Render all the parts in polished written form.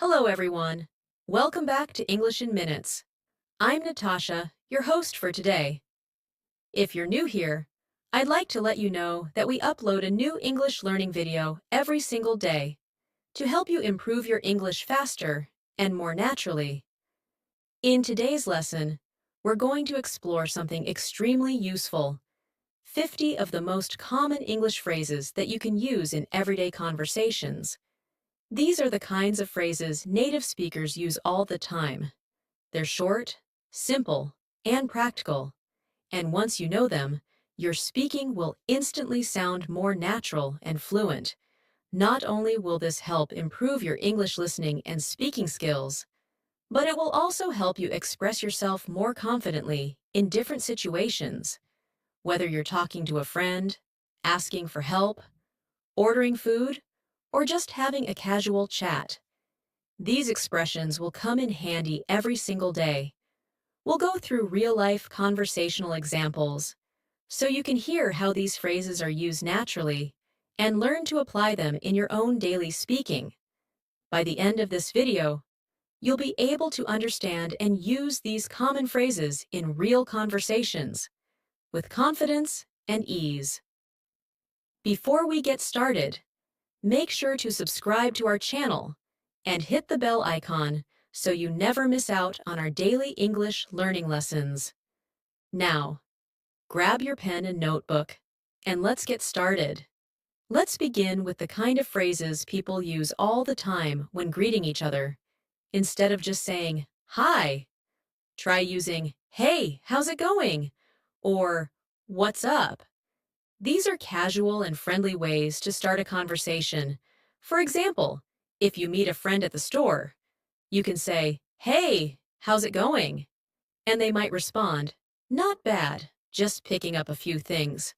Hello, everyone. Welcome back to English in Minutes. I'm Natasha, your host for today. If you're new here, I'd like to let you know that we upload a new English learning video every single day to help you improve your English faster and more naturally. In today's lesson, we're going to explore something extremely useful: 50 of the most common English phrases that you can use in everyday conversations. These are the kinds of phrases native speakers use all the time. They're short, simple, and practical, and once you know them, your speaking will instantly sound more natural and fluent. Not only will this help improve your English listening and speaking skills, but it will also help you express yourself more confidently in different situations, whether you're talking to a friend, asking for help, ordering food, or just having a casual chat. These expressions will come in handy every single day. We'll go through real-life conversational examples so you can hear how these phrases are used naturally and learn to apply them in your own daily speaking. By the end of this video, you'll be able to understand and use these common phrases in real conversations with confidence and ease. Before we get started, make sure to subscribe to our channel and hit the bell icon so you never miss out on our daily English learning lessons. Now, grab your pen and notebook, and let's get started. Let's begin with the kind of phrases people use all the time when greeting each other. Instead of just saying, "Hi," try using, "Hey, how's it going?" or "What's up?" These are casual and friendly ways to start a conversation. For example, if you meet a friend at the store, you can say, "Hey, how's it going?" And they might respond, "Not bad, just picking up a few things."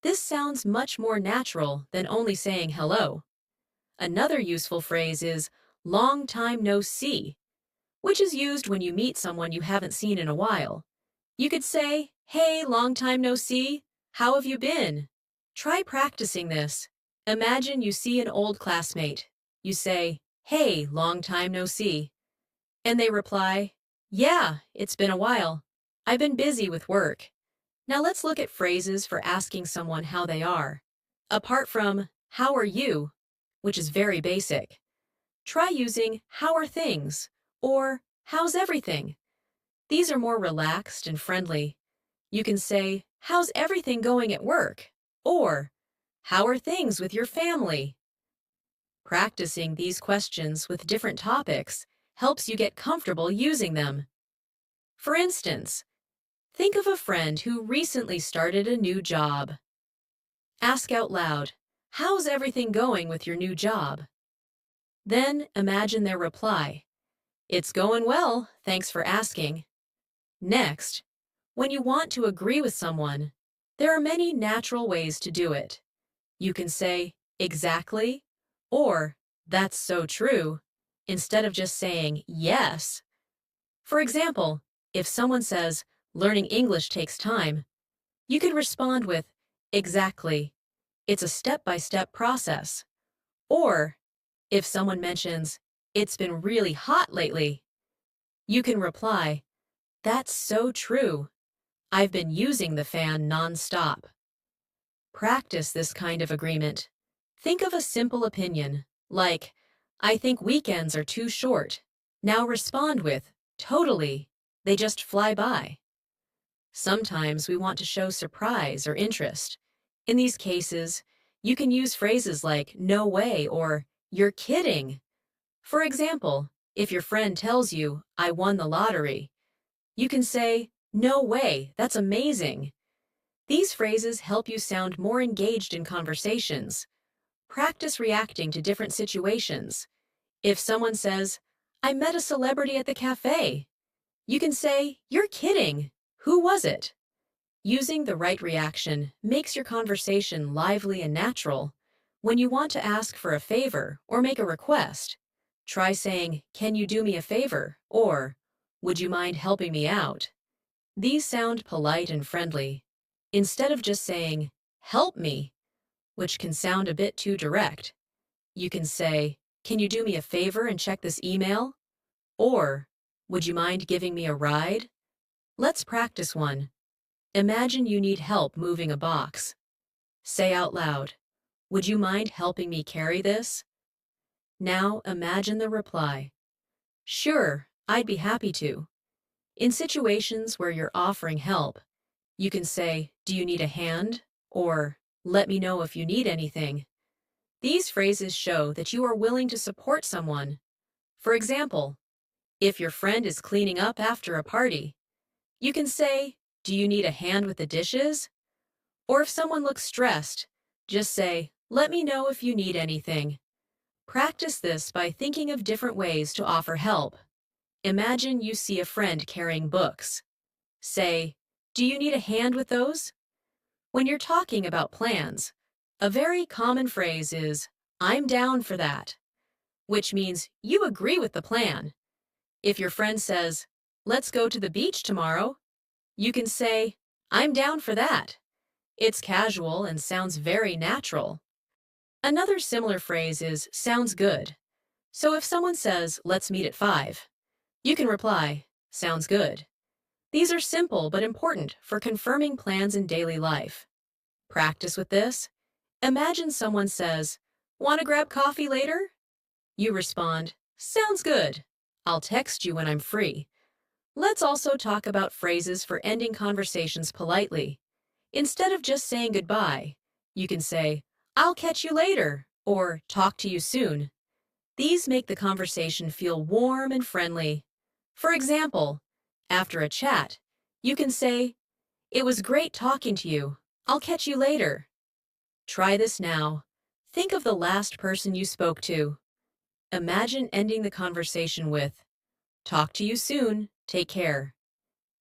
This sounds much more natural than only saying hello. Another useful phrase is "long time no see," which is used when you meet someone you haven't seen in a while. You could say, "Hey, long time no see. How have you been?" Try practicing this. Imagine you see an old classmate. You say, "Hey, long time no see." And they reply, "Yeah, it's been a while. I've been busy with work." Now let's look at phrases for asking someone how they are. Apart from "How are you?" which is very basic, try using "How are things?" or "How's everything?" These are more relaxed and friendly. You can say, "How's everything going at work?" or "How are things with your family?" Practicing these questions with different topics helps you get comfortable using them. For instance, think of a friend who recently started a new job. Ask out loud, "How's everything going with your new job?" Then imagine their reply, "It's going well, thanks for asking." Next, when you want to agree with someone, there are many natural ways to do it. You can say, "Exactly," or "That's so true," instead of just saying "yes." For example, if someone says, "Learning English takes time," you can respond with, "Exactly. It's a step-by-step process." Or, if someone mentions, "It's been really hot lately," you can reply, "That's so true. I've been using the fan non-stop." Practice this kind of agreement. Think of a simple opinion, like, "I think weekends are too short." Now respond with, "Totally. They just fly by." Sometimes we want to show surprise or interest. In these cases, you can use phrases like "No way" or "You're kidding." For example, if your friend tells you, "I won the lottery," you can say, "No way, that's amazing." These phrases help you sound more engaged in conversations. Practice reacting to different situations. If someone says, "I met a celebrity at the cafe," you can say, "You're kidding. Who was it?" Using the right reaction makes your conversation lively and natural. When you want to ask for a favor or make a request, try saying, "Can you do me a favor?" or "Would you mind helping me out?" These sound polite and friendly. Instead of just saying, "Help me," which can sound a bit too direct, you can say, Can you do me a favor and check this email? Or, would you mind giving me a ride? Let's practice one. Imagine you need help moving a box. Say out loud, would you mind helping me carry this? Now imagine the reply. Sure, I'd be happy to. In situations where you're offering help, you can say, do you need a hand? Or, let me know if you need anything. These phrases show that you are willing to support someone. For example, if your friend is cleaning up after a party, you can say, do you need a hand with the dishes? Or if someone looks stressed, just say, let me know if you need anything. Practice this by thinking of different ways to offer help. Imagine you see a friend carrying books. Say, do you need a hand with those? When you're talking about plans, a very common phrase is, I'm down for that, which means you agree with the plan. If your friend says, let's go to the beach tomorrow, you can say, I'm down for that. It's casual and sounds very natural. Another similar phrase is, sounds good. So if someone says, let's meet at 5, you can reply, sounds good. These are simple but important for confirming plans in daily life. Practice with this. Imagine someone says, want to grab coffee later? You respond, sounds good. I'll text you when I'm free. Let's also talk about phrases for ending conversations politely. Instead of just saying goodbye, you can say, I'll catch you later, or talk to you soon. These make the conversation feel warm and friendly. For example, after a chat, you can say, it was great talking to you. I'll catch you later. Try this now. Think of the last person you spoke to. Imagine ending the conversation with, talk to you soon, take care.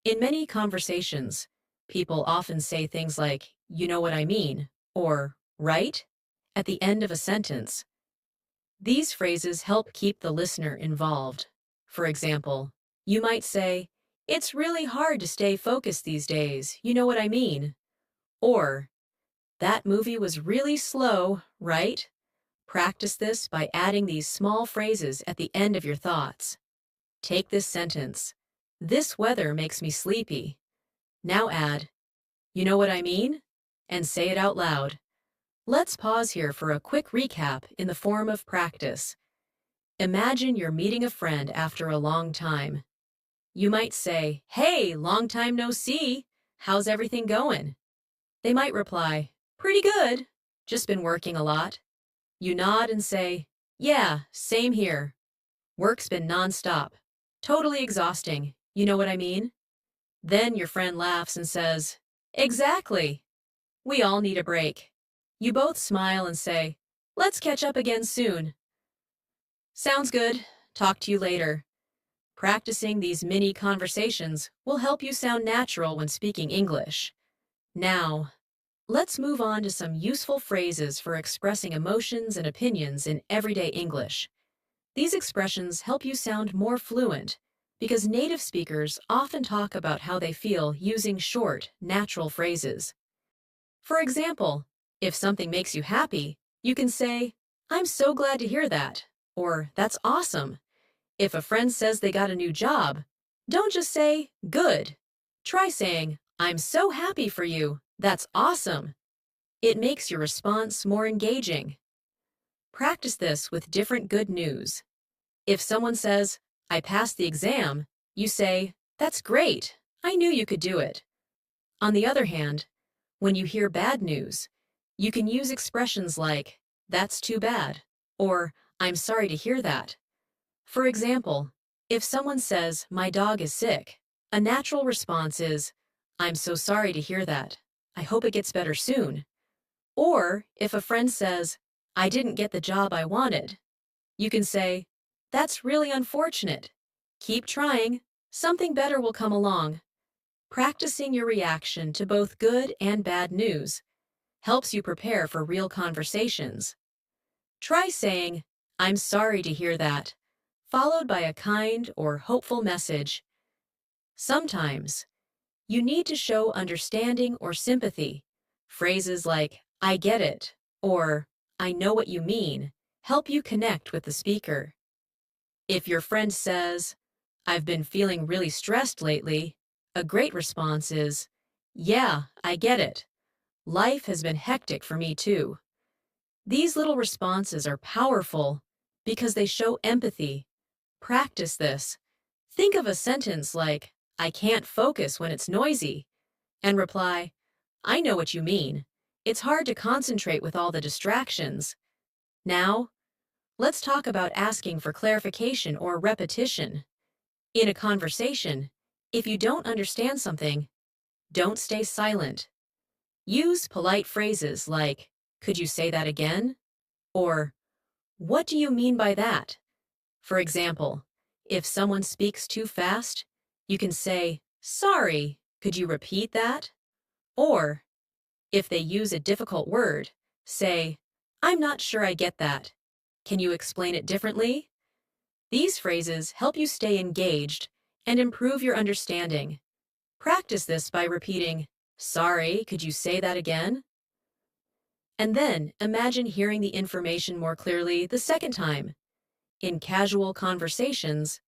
In many conversations, people often say things like, you know what I mean, or, right, at the end of a sentence. These phrases help keep the listener involved. For example, you might say, it's really hard to stay focused these days, you know what I mean? Or, that movie was really slow, right? Practice this by adding these small phrases at the end of your thoughts. Take this sentence. This weather makes me sleepy. Now add, you know what I mean? And say it out loud. Let's pause here for a quick recap in the form of practice. Imagine you're meeting a friend after a long time. You might say, hey, long time no see. How's everything going? They might reply, pretty good. Just been working a lot. You nod and say, yeah, same here. Work's been nonstop. Totally exhausting. You know what I mean? Then your friend laughs and says, exactly. We all need a break. You both smile and say, let's catch up again soon. Sounds good. Talk to you later. Practicing these mini conversations will help you sound natural when speaking English. Now, let's move on to some useful phrases for expressing emotions and opinions in everyday English. These expressions help you sound more fluent because native speakers often talk about how they feel using short, natural phrases. For example, if something makes you happy, you can say, I'm so glad to hear that, or that's awesome. If a friend says they got a new job, don't just say, good. Try saying, I'm so happy for you. That's awesome. It makes your response more engaging. Practice this with different good news. If someone says, I passed the exam, you say, that's great. I knew you could do it. On the other hand, when you hear bad news, you can use expressions like, that's too bad, or I'm sorry to hear that. For example, if someone says, my dog is sick, a natural response is, I'm so sorry to hear that. I hope it gets better soon. Or if a friend says, I didn't get the job I wanted, you can say, that's really unfortunate. Keep trying. Something better will come along. Practicing your reaction to both good and bad news helps you prepare for real conversations. Try saying, I'm sorry to hear that, followed by a kind or hopeful message. Sometimes, you need to show understanding or sympathy. Phrases like, I get it, or I know what you mean, help you connect with the speaker. If your friend says, "I've been feeling really stressed lately," a great response is, "Yeah, I get it. Life has been hectic for me too." These little responses are powerful because they show empathy. Practice this. Think of a sentence like, "I can't focus when it's noisy," and reply, "I know what you mean. It's hard to concentrate with all the distractions." Now, let's talk about asking for clarification or repetition. In a conversation, if you don't understand something, don't stay silent. Use polite phrases like, "Could you say that again?" Or, "What do you mean by that?" For example, if someone speaks too fast, you can say, "Sorry, could you repeat that?" Or, if they use a difficult word, say, "I'm not sure I get that. Can you explain it differently?" These phrases help you stay engaged and improve your understanding. Practice this by repeating, "Sorry, could you say that again?" And then imagine hearing the information more clearly the second time. In casual conversations,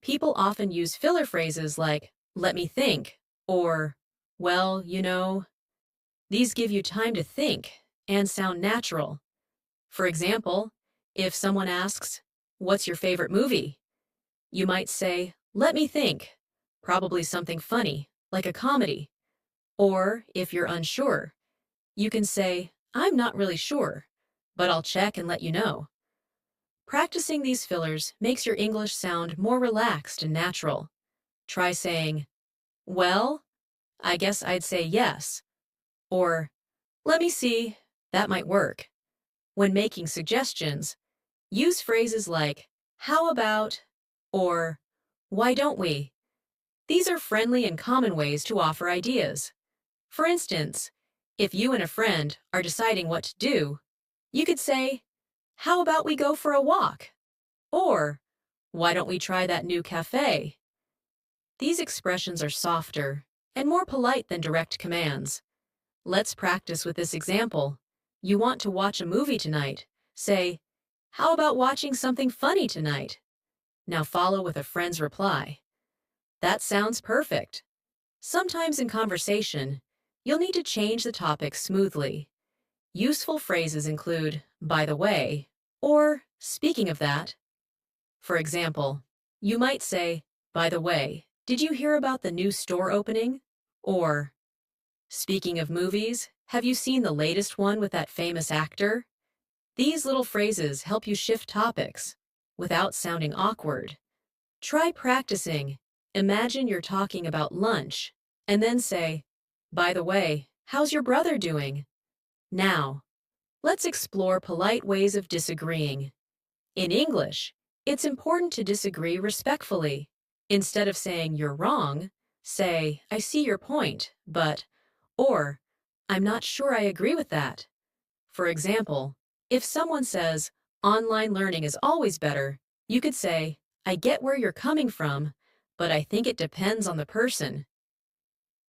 people often use filler phrases like, "Let me think," or, "Well, you know." These give you time to think and sound natural. For example, if someone asks, "What's your favorite movie?" you might say, "Let me think." Probably something funny, like a comedy. Or, if you're unsure, you can say, "I'm not really sure, but I'll check and let you know." Practicing these fillers makes your English sound more relaxed and natural. Try saying, "Well, I guess I'd say yes," or "Let me see, that might work." When making suggestions, use phrases like, "How about?" or "Why don't we?" These are friendly and common ways to offer ideas. For instance, if you and a friend are deciding what to do, you could say, "How about we go for a walk?" Or, "Why don't we try that new cafe?" These expressions are softer and more polite than direct commands. Let's practice with this example. You want to watch a movie tonight. Say, "How about watching something funny tonight?" Now follow with a friend's reply. That sounds perfect. Sometimes in conversation, you'll need to change the topic smoothly. Useful phrases include, "by the way," or "speaking of that." For example, you might say, "By the way, did you hear about the new store opening?" Or, "Speaking of movies, have you seen the latest one with that famous actor?" These little phrases help you shift topics without sounding awkward. Try practicing. Imagine you're talking about lunch, and then say, "By the way, how's your brother doing?" Now, let's explore polite ways of disagreeing. In English, it's important to disagree respectfully. Instead of saying "you're wrong," say, "I see your point, but," or "I'm not sure I agree with that." For example, if someone says, "Online learning is always better," you could say, "I get where you're coming from, but I think it depends on the person."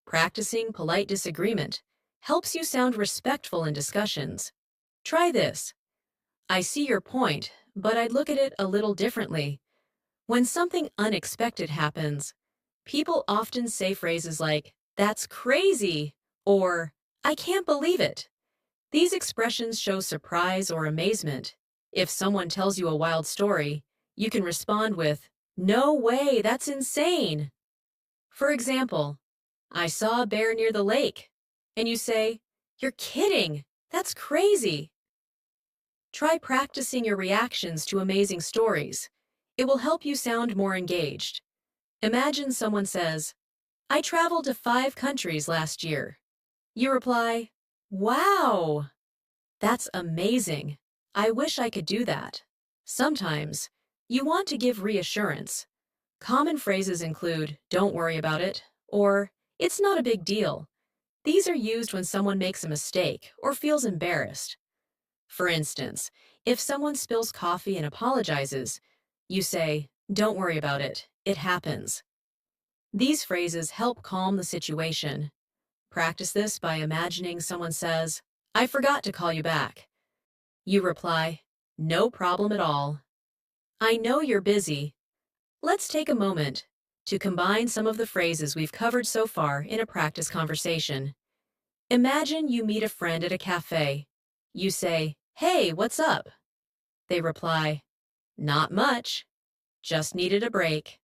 Practicing polite disagreement helps you sound respectful in discussions. Try this. "I see your point, but I'd look at it a little differently." When something unexpected happens, people often say phrases like, "That's crazy," or "I can't believe it." These expressions show surprise or amazement. If someone tells you a wild story, you can respond with, "No way, that's insane." For example, "I saw a bear near the lake," and you say, "You're kidding, that's crazy." Try practicing your reactions to amazing stories. It will help you sound more engaged. Imagine someone says, "I traveled to 5 countries last year." You reply, "Wow, that's amazing. I wish I could do that." Sometimes, you want to give reassurance. Common phrases include, "Don't worry about it," or "It's not a big deal." These are used when someone makes a mistake or feels embarrassed. For instance, if someone spills coffee and apologizes, you say, "Don't worry about it. It happens." These phrases help calm the situation. Practice this by imagining someone says, "I forgot to call you back." You reply, No problem at all. I know you're busy. Let's take a moment to combine some of the phrases we've covered so far in a practice conversation. Imagine you meet a friend at a cafe. You say, "Hey, what's up?" They reply, "Not much. Just needed a break."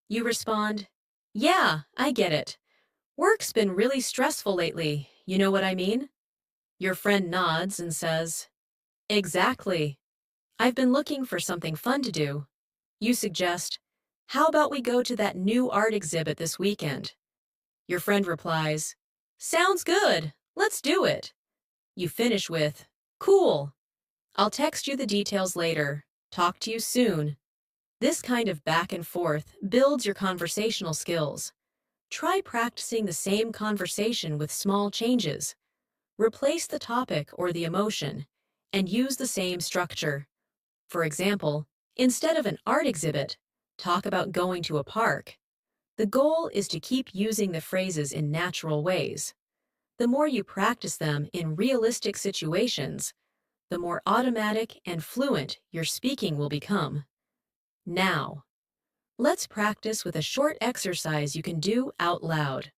You respond, "Yeah, I get it. Work's been really stressful lately. You know what I mean?" Your friend nods and says, "Exactly. I've been looking for something fun to do." You suggest, "How about we go to that new art exhibit this weekend?" Your friend replies, "Sounds good. Let's do it." You finish with, "Cool. I'll text you the details later. Talk to you soon." This kind of back and forth builds your conversational skills. Try practicing the same conversation with small changes. Replace the topic or the emotion, and use the same structure. For example, instead of an art exhibit, talk about going to a park. The goal is to keep using the phrases in natural ways. The more you practice them in realistic situations, the more automatic and fluent your speaking will become. Now, let's practice with a short exercise you can do out loud.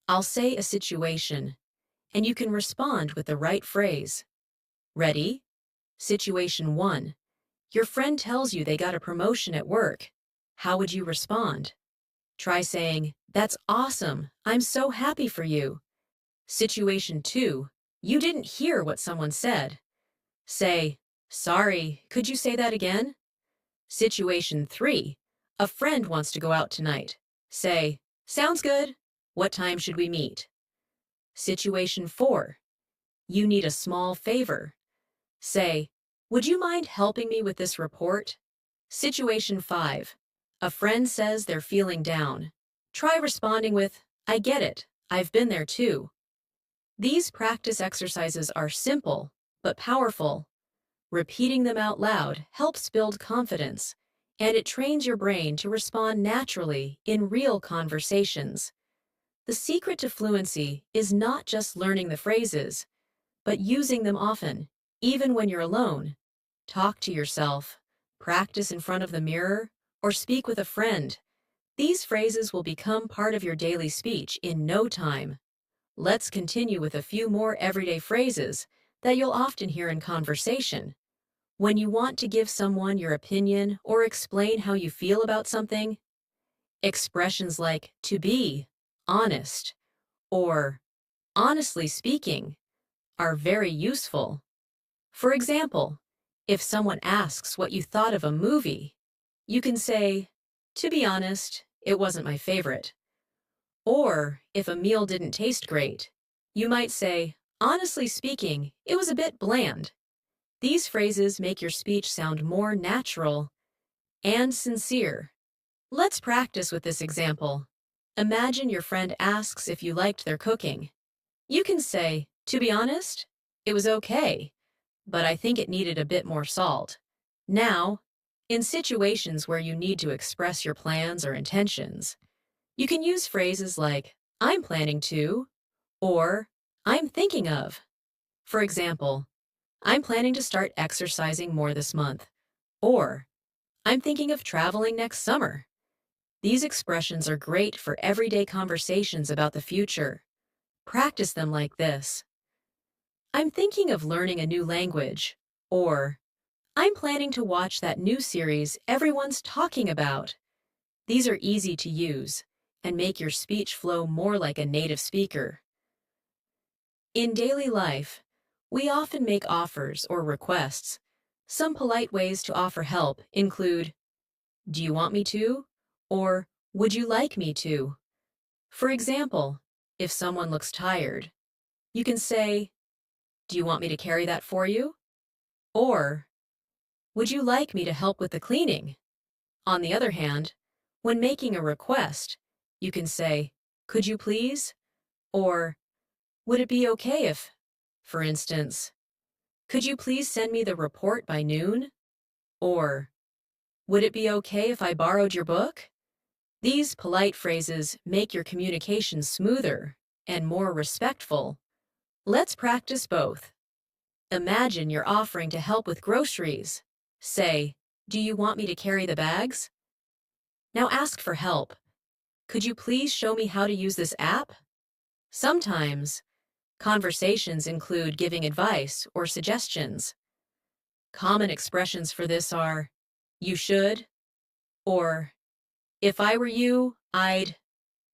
I'll say a situation, and you can respond with the right phrase. Ready? Situation 1. Your friend tells you they got a promotion at work. How would you respond? Try saying, "That's awesome. I'm so happy for you." Situation 2. You didn't hear what someone said. Say, "Sorry, could you say that again?" Situation 3. A friend wants to go out tonight. Say, "Sounds good. What time should we meet?" Situation 4. You need a small favor. Say, "Would you mind helping me with this report?" Situation 5. A friend says they're feeling down. Try responding with, "I get it. I've been there too." These practice exercises are simple, but powerful. Repeating them out loud helps build confidence, and it trains your brain to respond naturally in real conversations. The secret to fluency is not just learning the phrases, but using them often, even when you're alone. Talk to yourself, practice in front of the mirror, or speak with a friend. These phrases will become part of your daily speech in no time. Let's continue with a few more everyday phrases that you'll often hear in conversation. When you want to give someone your opinion or explain how you feel about something, expressions like "to be," "honest," or "honestly speaking" are very useful. For example, if someone asks what you thought of a movie, you can say, "To be honest, it wasn't my favorite." Or if a meal didn't taste great, you might say, "Honestly speaking, it was a bit bland." These phrases make your speech sound more natural and sincere. Let's practice with this example. Imagine your friend asks if you liked their cooking. You can say, "To be honest, it was okay, but I think it needed a bit more salt." Now, in situations where you need to express your plans or intentions, you can use phrases like, "I'm planning to," or "I'm thinking of." For example, "I'm planning to start exercising more this month," or "I'm thinking of traveling next summer." These expressions are great for everyday conversations about the future. Practice them like this. "I'm thinking of learning a new language," or "I'm planning to watch that new series everyone's talking about." These are easy to use and make your speech flow more like a native speaker. In daily life, we often make offers or requests. Some polite ways to offer help include, "Do you want me to?" or "Would you like me to?" For example, if someone looks tired, you can say, "Do you want me to carry that for you?" Or, "Would you like me to help with the cleaning?" On the other hand, when making a request, you can say, "Could you please?" Or, "Would it be okay if," for instance, "Could you please send me the report by noon?" Or, "Would it be okay if I borrowed your book?" These polite phrases make your communication smoother and more respectful. Let's practice both. Imagine you're offering to help with groceries. Say, "Do you want me to carry the bags?" Now ask for help. "Could you please show me how to use this app?" Sometimes, conversations include giving advice or suggestions. Common expressions for this are, "You should," or "If I were you, I'd."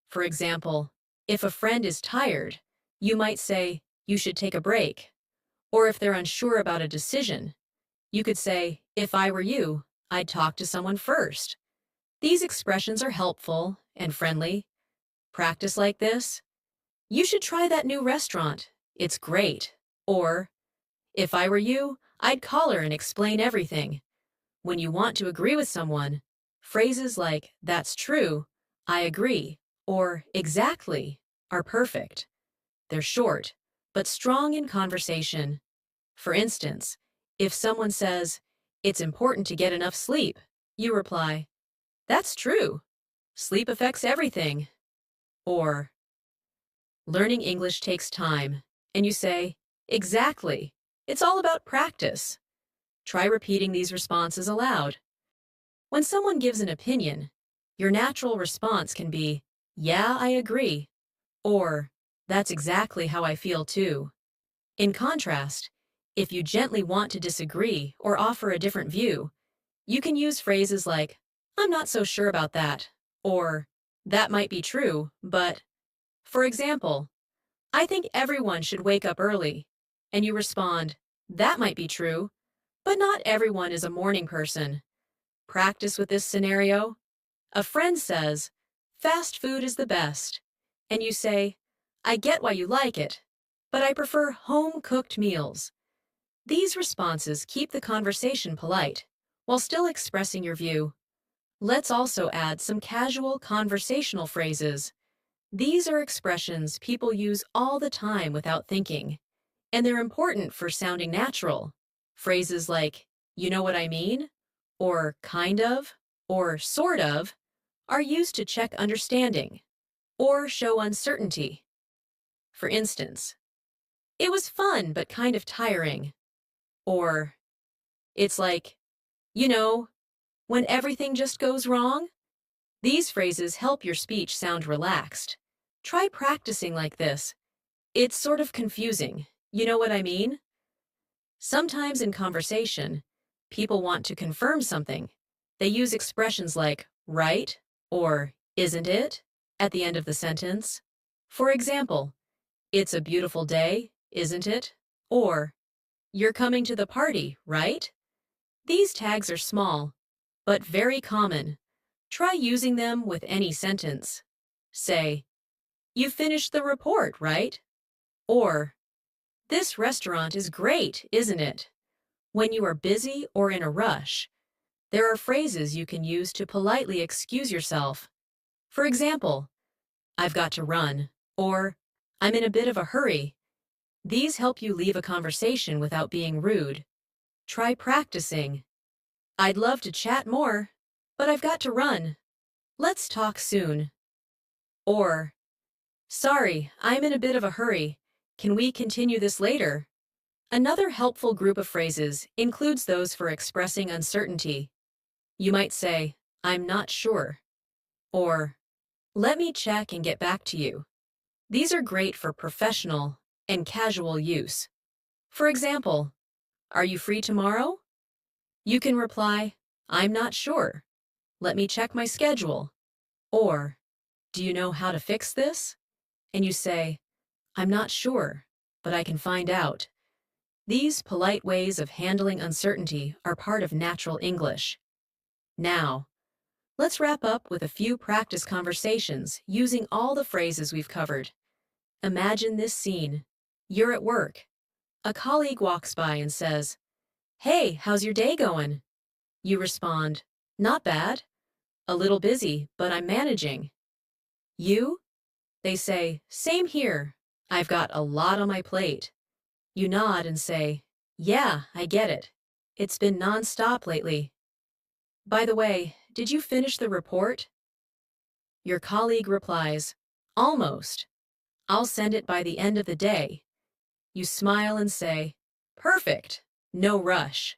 For example, if a friend is tired, you might say, "You should take a break." Or if they're unsure about a decision, you could say, "If I were you, I'd talk to someone first." These expressions are helpful and friendly. Practice like this. "You should try that new restaurant. It's great." Or, "If I were you, I'd call her and explain everything." When you want to agree with someone, phrases like "That's true," "I agree," or "Exactly" are perfect. They're short, but strong in conversation. For instance, if someone says, "It's important to get enough sleep," you reply, "That's true. Sleep affects everything." Or, "Learning English takes time," and you say, "Exactly. It's all about practice." Try repeating these responses aloud. When someone gives an opinion, your natural response can be, "Yeah, I agree," or "That's exactly how I feel too." In contrast, if you gently want to disagree or offer a different view, you can use phrases like, "I'm not so sure about that," or "That might be true, but," for example, "I think everyone should wake up early," and you respond, "That might be true, but not everyone is a morning person." Practice with this scenario. A friend says, "Fast food is the best," and you say, "I get why you like it, but I prefer home-cooked meals." These responses keep the conversation polite while still expressing your view. Let's also add some casual conversational phrases. These are expressions people use all the time without thinking, and they're important for sounding natural. Phrases like, "You know what I mean?" or "kind of," or "sort of," are used to check understanding or show uncertainty. For instance, "It was fun but kind of tiring," or "It's like, you know, when everything just goes wrong." These phrases help your speech sound relaxed. Try practicing like this. It's sort of confusing. You know what I mean? Sometimes in conversation, people want to confirm something. They use expressions like "right" or "isn't it" at the end of the sentence. For example, "It's a beautiful day, isn't it?" Or, "You're coming to the party, right?" These tags are small, but very common. Try using them with any sentence. Say, "You finished the report, right?" Or, "This restaurant is great, isn't it?" When you are busy or in a rush, there are phrases you can use to politely excuse yourself. For example, "I've got to run," or "I'm in a bit of a hurry." These help you leave a conversation without being rude. Try practicing. "I'd love to chat more, but I've got to run. Let's talk soon." Or, "Sorry, I'm in a bit of a hurry. Can we continue this later?" Another helpful group of phrases includes those for expressing uncertainty. You might say, "I'm not sure," or "Let me check and get back to you." These are great for professional and casual use. For example, "Are you free tomorrow?" You can reply, "I'm not sure. Let me check my schedule." Or, "Do you know how to fix this?" And you say, "I'm not sure, but I can find out." These polite ways of handling uncertainty are part of natural English. Now, let's wrap up with a few practice conversations using all the phrases we've covered. Imagine this scene. You're at work. A colleague walks by and says, "Hey, how's your day going?" You respond, "Not bad. A little busy, but I'm managing." "You?" They say, "Same here. I've got a lot on my plate." You nod and say, "Yeah, I get it. It's been non-stop lately. By the way, did you finish the report?" Your colleague replies, "Almost. I'll send it by the end of the day." You smile and say, Perfect. No rush.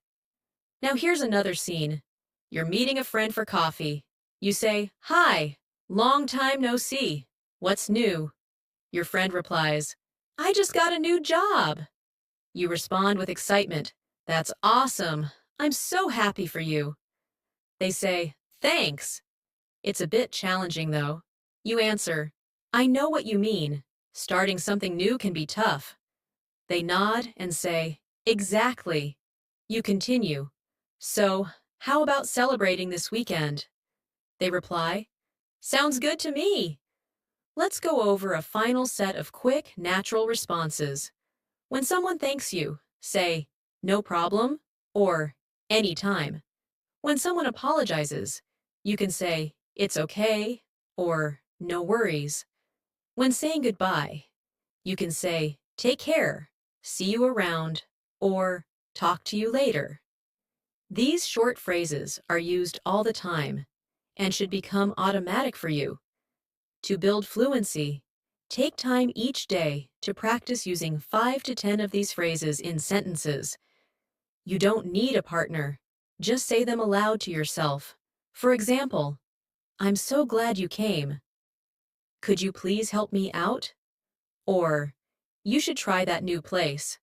Now here's another scene. You're meeting a friend for coffee. You say, "Hi, long time no see. What's new?" Your friend replies, "I just got a new job." You respond with excitement, "That's awesome. I'm so happy for you." They say, "Thanks." It's a bit challenging though. You answer, "I know what you mean. Starting something new can be tough." They nod and say, "Exactly." You continue, "So, how about celebrating this weekend?" They reply, "Sounds good to me." Let's go over a final set of quick, natural responses. When someone thanks you, say, "No problem," or "Anytime." When someone apologizes, you can say, "It's okay," or "No worries." When saying goodbye, you can say, "Take care," "See you around," or "Talk to you later." These short phrases are used all the time and should become automatic for you. To build fluency, take time each day to practice using 5 to 10 of these phrases in sentences. You don't need a partner. Just say them aloud to yourself. For example, "I'm so glad you came." "Could you please help me out?" Or, "You should try that new place."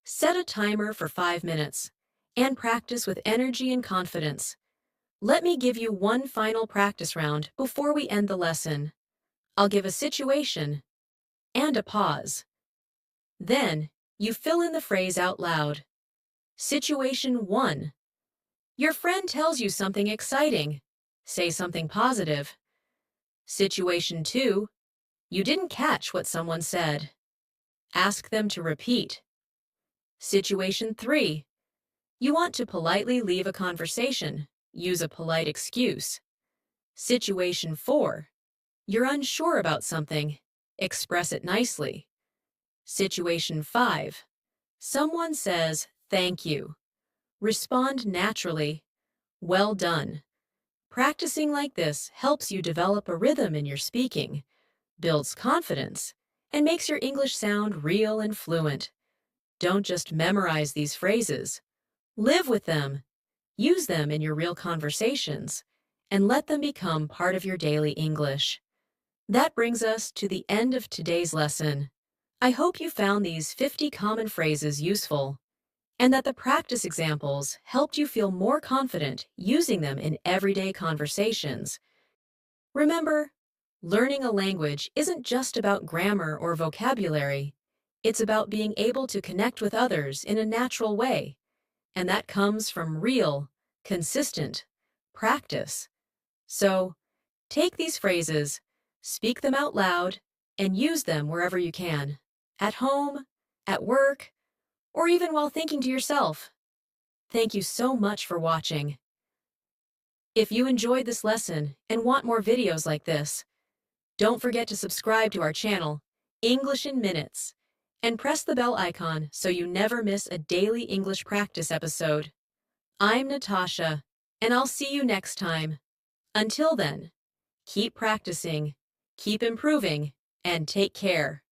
Set a timer for 5 minutes and practice with energy and confidence. Let me give you one final practice round before we end the lesson. I'll give a situation and a pause. Then, you fill in the phrase out loud. Situation 1. Your friend tells you something exciting. Say something positive. Situation 2. You didn't catch what someone said. Ask them to repeat. Situation 3. You want to politely leave a conversation. Use a polite excuse. Situation 4. You're unsure about something. Express it nicely. Situation 5. Someone says, "Thank you." Respond naturally. "Well done." Practicing like this helps you develop a rhythm in your speaking, builds confidence, and makes your English sound real and fluent. Don't just memorize these phrases. Live with them. Use them in your real conversations, and let them become part of your daily English. That brings us to the end of today's lesson. I hope you found these 50 common phrases useful, and that the practice examples helped you feel more confident using them in everyday conversations. Remember, learning a language isn't just about grammar or vocabulary. It's about being able to connect with others in a natural way, and that comes from real, consistent practice. So, take these phrases, speak them out loud, and use them wherever you can, at home, at work, or even while thinking to yourself. Thank you so much for watching. If you enjoyed this lesson and want more videos like this, don't forget to subscribe to our channel, English in Minutes, and press the bell icon so you never miss a daily English practice episode. I'm Natasha, and I'll see you next time. Until then, keep practicing, keep improving, and take care.